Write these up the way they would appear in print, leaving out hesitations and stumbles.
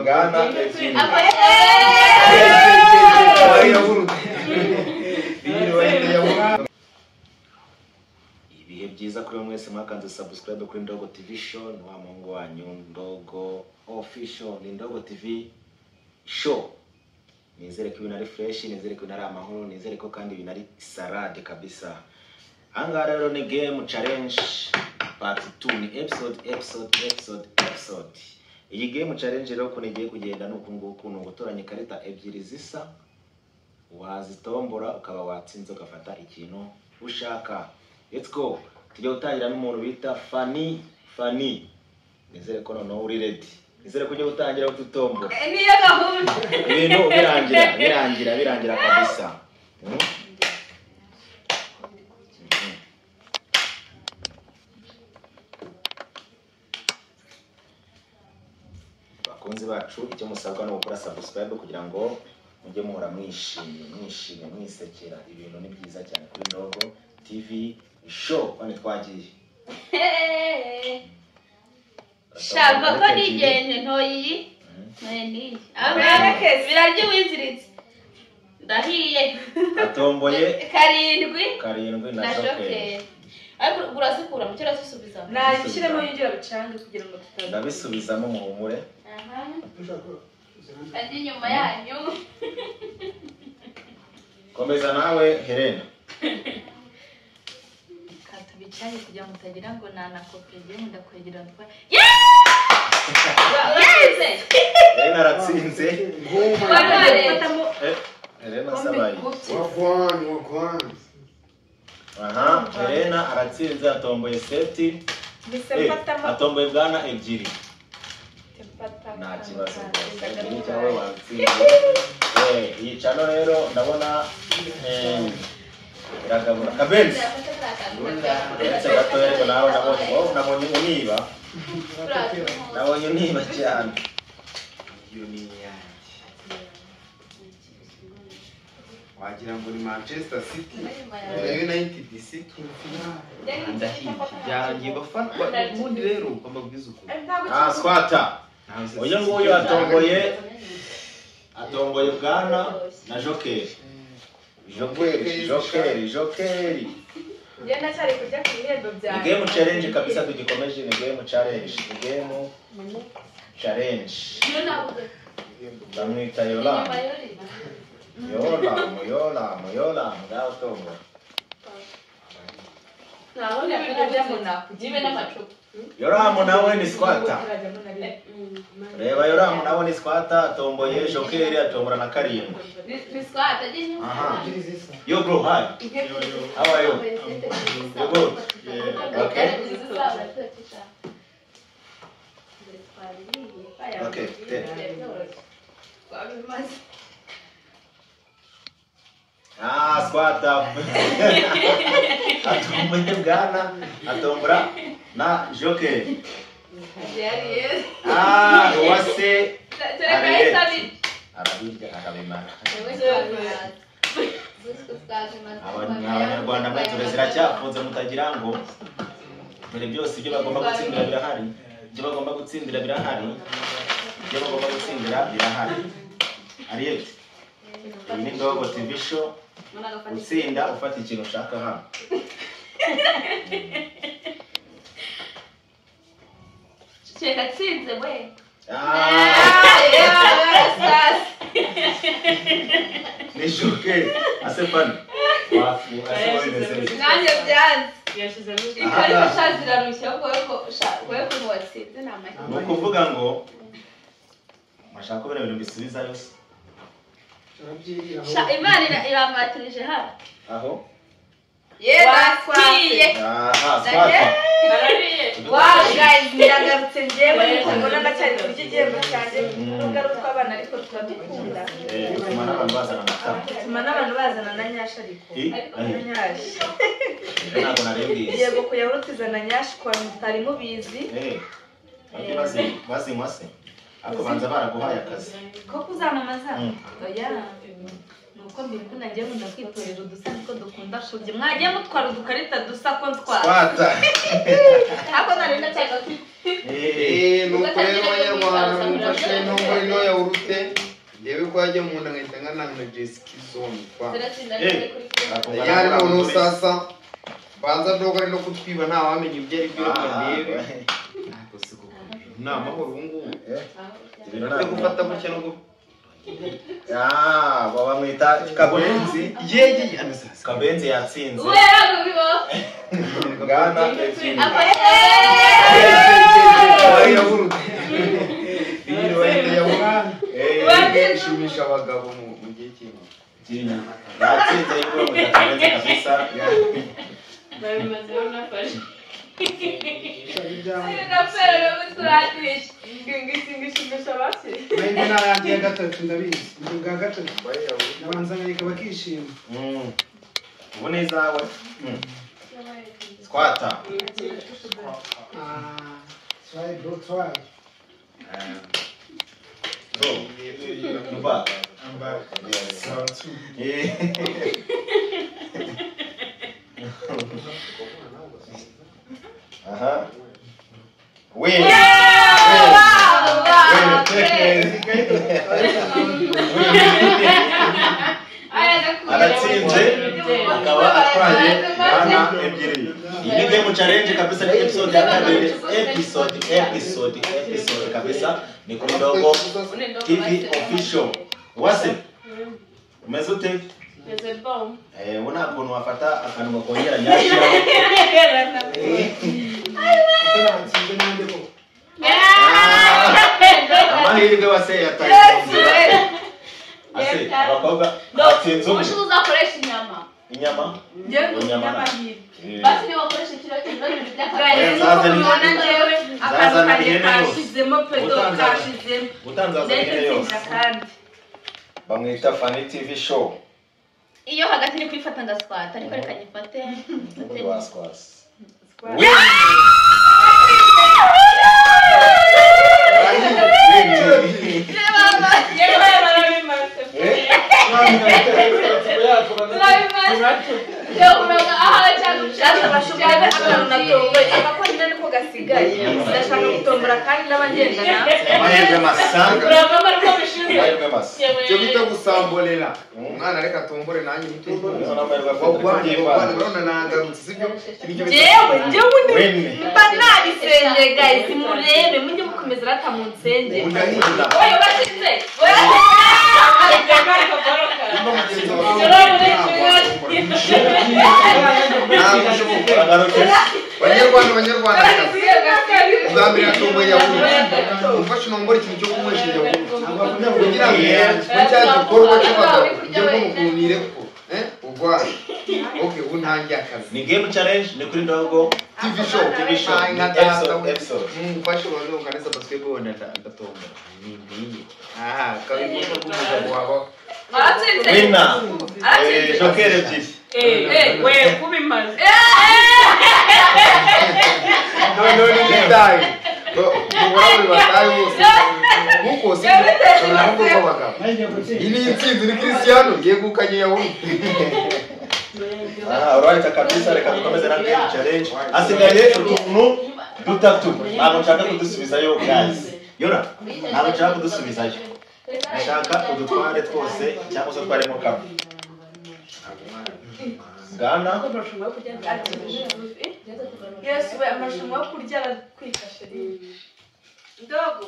Bwana ibihe byiza kuri mwese mwakanze subscribe kuri Ndogo TV Show wa mungu wanyu Ndogo Official ni Ndogo TV Show. Nizere ko ibintu ari fresh, nizere ko ari amahoro, nizere ko kandi ibintu ari salade kabisa. Anga rero ni game challenge part 2 ni episode. Iyi game challenge rero ko nigiye kugenda nuko nguko gutoranya ikarita ebyiri zisa, wazitombora ukaba watsinze ugafata ikintu ushaka. Let's go. Tujya gutangira n'umuntu bita Fanny. Nizere ko noneho uri ready. Nizere ko ujye gutangira ututombora. Niyo gahunda. Ibintu birangira kabisa. Bakunzi bacu icyo musabwa no gukora subscribe kugira ngo mujye muhora mwishimye mwisekera. Ibintu ni byiza cyane kuri Ndogo TV Show kwani twagiye. Shaka ko nigende ntoyi. Nani? Abana birarye wiziritse. Ndahiye. Atomboye karindwi na shoke. Ariko burasikura mu cyera zisubiza. Nabishyiremo yinjira bicange kugira ngo tutaza. Ndabisubizamo muhumure. Aha. Andi nyuma yanyu. Komeza nawe Helena. Bicaye kugira ngo utagira ngo nanakopeye ndakwegera ntwa. Helena aratsinze. Helena sabaye. Wagwan. Aha, Helena aratsinze atomboye seti. Atomboye bwana ebyiri. Nta kibazo. Ni cyawe watsinze. Iyi channel rero ndabona iragabura kabenzi. Ndetse gato rero nawe nabonye uniba. Nabonye uniba cyane. Wagira ngo ni Manchester City United City ndahiye byarangiye bafatwa ubundi rero ugomba kubiza uko squatter oya nguyo atomboye bwana na jokeri. Ngenda cyari kujya ku bihembo bya. Ni game challenge kabisa tugikomeje ni game challenge. Bamwita Yola ngaho tombo. Naone bijya muna kujibe n'amacupa. Yoramu nawe ni squatter. Reba Yoramu nawe ni squatter atomboye jokeri atombora na karindwi. Ni squatter je nyuma. Aha. Yo bro, hi. How are you? You good? Yeah. Okay. Okay. Squatter. Atomboye bwana atombora na jokeri. Wase arabirya akabimara. Abanyarwanda mwe turezira cyafunze mutagira ngo dore byose ibyo bagomba gutsindira birahari. Ariel ni Ndogo TV Show. Utsinda ufata ikintu ushaka hano. Cheka tsinze we. Ni joke. Asepani. Wafu asepani. Nanye byanze. Yashize mu. Ikari shazira rushya ko watsinze namahirwe. Nukuvuga ngo mashaka kubera ibintu bisubiza yose. Imana iramatirije hano. Aho? Wakiye. Squatter. Guys, ndagarutse njyewe mbona ndacyari kurya igihembo cyanjye n'ugaruka abana ariko turadukunda. Tuma n'abantu bazana na nyashi ariko. Nyashi. Ntabwo narebye. Yego kuyahutiza na nyashi kwa mutari mubizi. Bazinywa se. Ako banza baraguhaye akazi. Ko kuzamamaza? Oya. Nuko mbikunda ngiye nkunda kwitorera udusa niko dukunda kurya. Mwagiye mutwara udukarita dusa ko ntwara. Squatter. Ako narinda cyangwa nuko rero abanyarwanda mufashe ntombo ino yuko yajya mu nda ngahita nkananga Jessica Zone kwa yari noneho sasa banza dogo ari no kutwiba nta wamenye ibyo ari byo ndebe nta mahoro ngubu ibintu gufata mu cyano baba mwita Kabenzi yeye anasasa Kabenzi yatsinze Ngana ishimisha abagabo mu gihe kimwe yatsinze yuko Kabenzi kabisa babimazeho nafashe Maybe narangiye gatatu ndabizi bwa gatatu nabanza nkayika bakishima ubu ni izawe squatter try bro try bro you back I'm back. Round 2 win aratsinze akaba atwaye bana ebyiri iyi ni game challenge kabisa ni episode ya kabiri episode kabisa ni kuri Ndogo TV official wase umeze ute una kuntu wafata akantu bakongera nyashya amahirwe wase yataye ase abakobwa atsinze umushu uzakoresha inyama inyama basi niba wakoresha kilo bamwita Funny TV show iyo hagati ni kwifata ngaswata ariko reka nyifate cyo bita gusambolera umwana reka tombore nanjye mutumbore urabona nangarutse sibyo jewe mba nabisenge guys murebe mujye mukomeza rata mu nsenge oyo batsinze Banyarwanda ubwambere atombo yawe ufashe nombora ikintu cyo kunywesha yawe kugira ngo cyagikorwa cy'abagabo ujye kumukunire ko ubwaye okay ubu ntangiye akazi ni game challenge ni kuri Ndogo TV show episode ufashe abantu ukaneza basketball ndatomba ni aha kabiko kumugabo wabo winner Joker ebyiri we kubimaze no ni dai Muwawe bataye bose muko sibyo ntabwo babagabo ini intsinzi ni Cristiano yegukanye yawe alright kabisa reka dukomeze na game challenge asigaye utuntu dutatu ntabwo nshaka kudusubizayo guys yora ntabwo nshaka kudusubizayo nshaka udutware twose cyangwa se twaremo kamwe Gana Yes, we amarushanwa yo kurya kwifashe Ndogo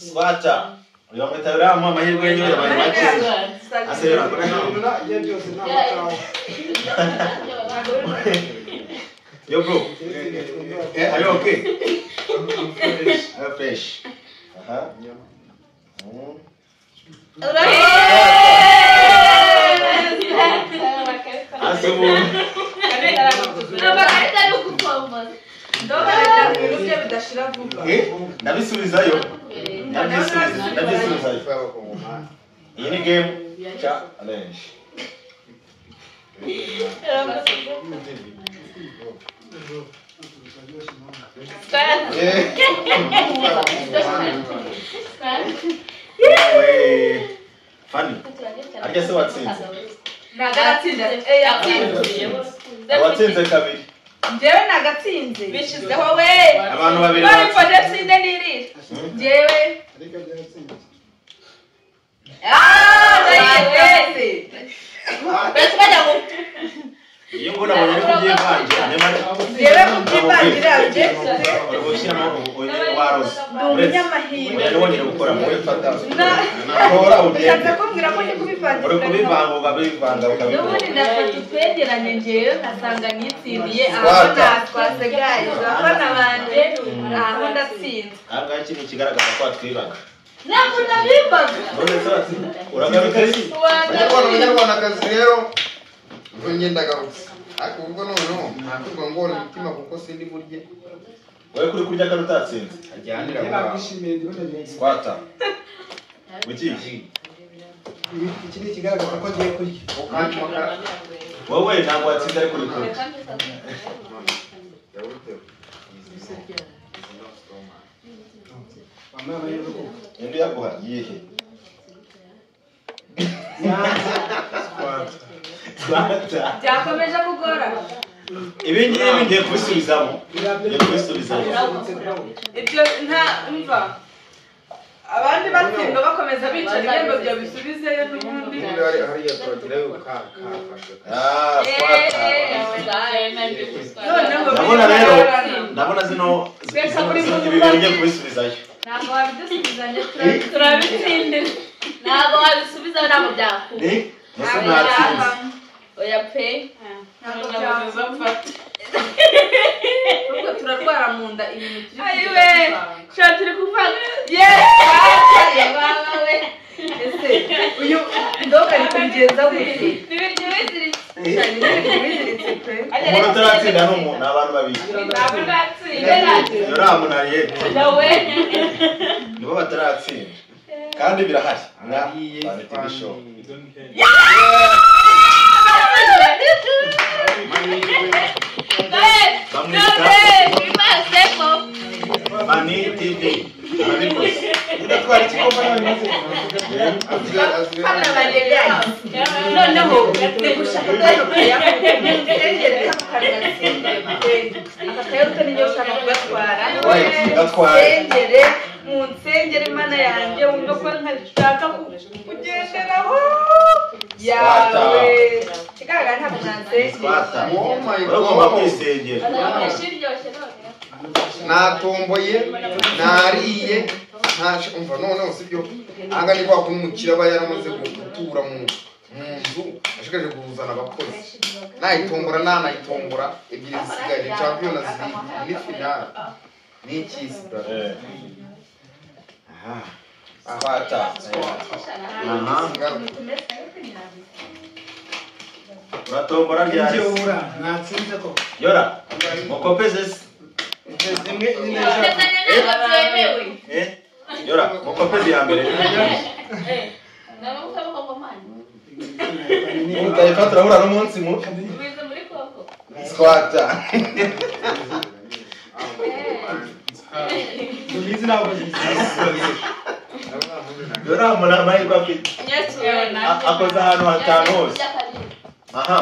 Squatter uyu mwita uriya amahirwe y'inyo yabaye make asera kuri yo bro are you okay fresh Asubu ndabisubizayo iyi ni game challenge Funny arya se watsinze watsinze kabiri njyewe nagatsinze bishizeho we abantu babiri batsinze nirira njyewe waroze umunyamahirwe rero wongera gukora mu fata tora ugende kumbwira ko ndi kubivanga uri kubivanga ukabivanga n'ubundi ndafata utwegeranye ngewe nkasanga nitsindiye aho natwasegaye abana banje aho ndatsinze aha ngaha iki ni ikigaragaza ko watwibaga ntabwo nabibaga uragaruka abanyarwandakazi rero ngenda garutse ariko ubwo noneho ntakurwa ngo ni umutima kuko sindi burye wowe kuri kurya kandi utatsinze ajyanira swata iki ni ikigaragaza ko agiye kurya wowe ntabwo watsinze ariko uri kurya indi yaguha yihe swata byakomeje kugora ibi ngibi ngiye kubisubizamo ibyo nta mva abandi batsinda bakomeza bicara ibihembo bya bisubizeyo n'ubundi hariya turagirayo kafashe ndabona zino ibintu ngiye kubisubizayo ntabwo wabidusubizanya turabitsindira ntabwo wabisubizaho ntabwo byakura oya pe ntabwo byakura ubwo turarwara mu nda ibintu turi ayiwe shaka turi kuvanga yewe ese uyu ndoga ari kubigenza gute n'ibiryo biziritse pe umuntu utaratsinda ni umuntu abantu babiri ntabwo ndatsinda yoramu na yete nawe nibo bataratsinda kandi birahari Fani TV show Fani TV arabikoze udatwara igikombe noneho ni gushaka akakayote niyo ushaka kugatwara nsengere mu nsengere imana yanjye wumva ko ntashaka kugenderaho yawe kigaragara ntabwo nansengera uragomba kwisengera natomboye nariye umva noneho sibyo aha ni kwa kuntu umukiriya aba yaramaze gutura mu nzu ashikaje kuzana abakozi nayitombora nanayitombora ebyiri zisigaye champiyona ziri ni finale ni ikisi Swata uratombora ryari natsinze ko yora mukopeze yora mukopeze ya mbere utayifata urahura n'umunsi mubi swata Tulizi ntabwo yora muri amahirwe afite akoze ahantu hatanu hose aha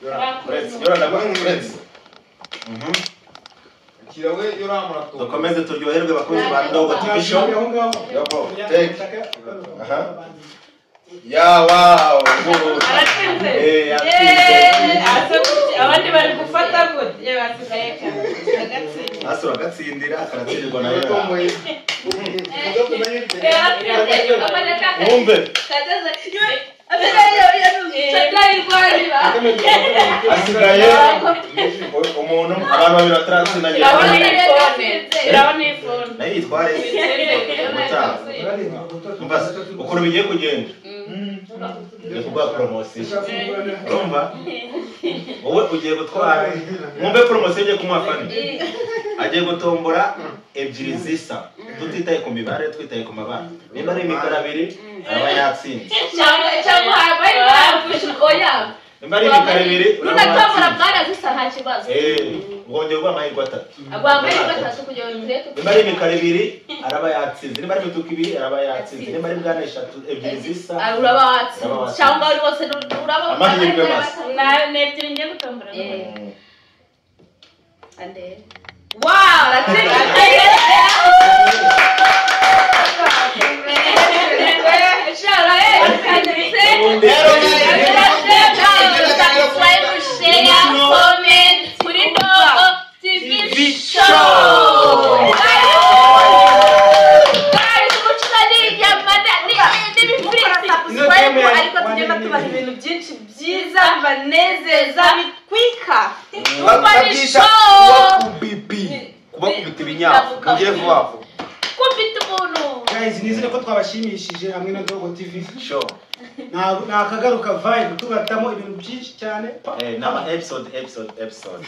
yora ndaguretse kirawe yoramura to dukomeze turyoherwe bakunzi ba Ndogo TV show yoko take aha ya wow abandi bari gufata gute basigaye asura gatsindira akaratsindirwa nayo tomboye umbe asigaye umuntu abantu babiri bataratsindagira nayo yitware ukuntu bigiye kugenda ni kubwa promosiyo urumva wowe ugiye gutwara mwumve promosiyo igiye kumuha Fani agiye gutombora ebyiri zisa tutitaye ku mibare twitaye ku mabara nimba ari imikara abiri araba yatsinze nimba ari imikara ibiri wongera uguha amahirwe atatu nimba ari imikara ibiri araba yatsinze nimba ari imituku ibiri araba yatsinze nimba ari bwana eshatu ebyiri zisa uraba watsinze cyangwa uri wose uraba amahirwe masa n'ebyiri ngiye gutombora wow Show! ariko tugenda tubaha ibintu byinshi byiza bibanezeza bitwika babyita kubakubita ibinyafu mugire vuba vuba kubita umuntu guys nizere ko twabashimishije hamwe na Ndogo TV show nta kagaruka vibe tubatamo ibintu byinshi cyane n'ama episode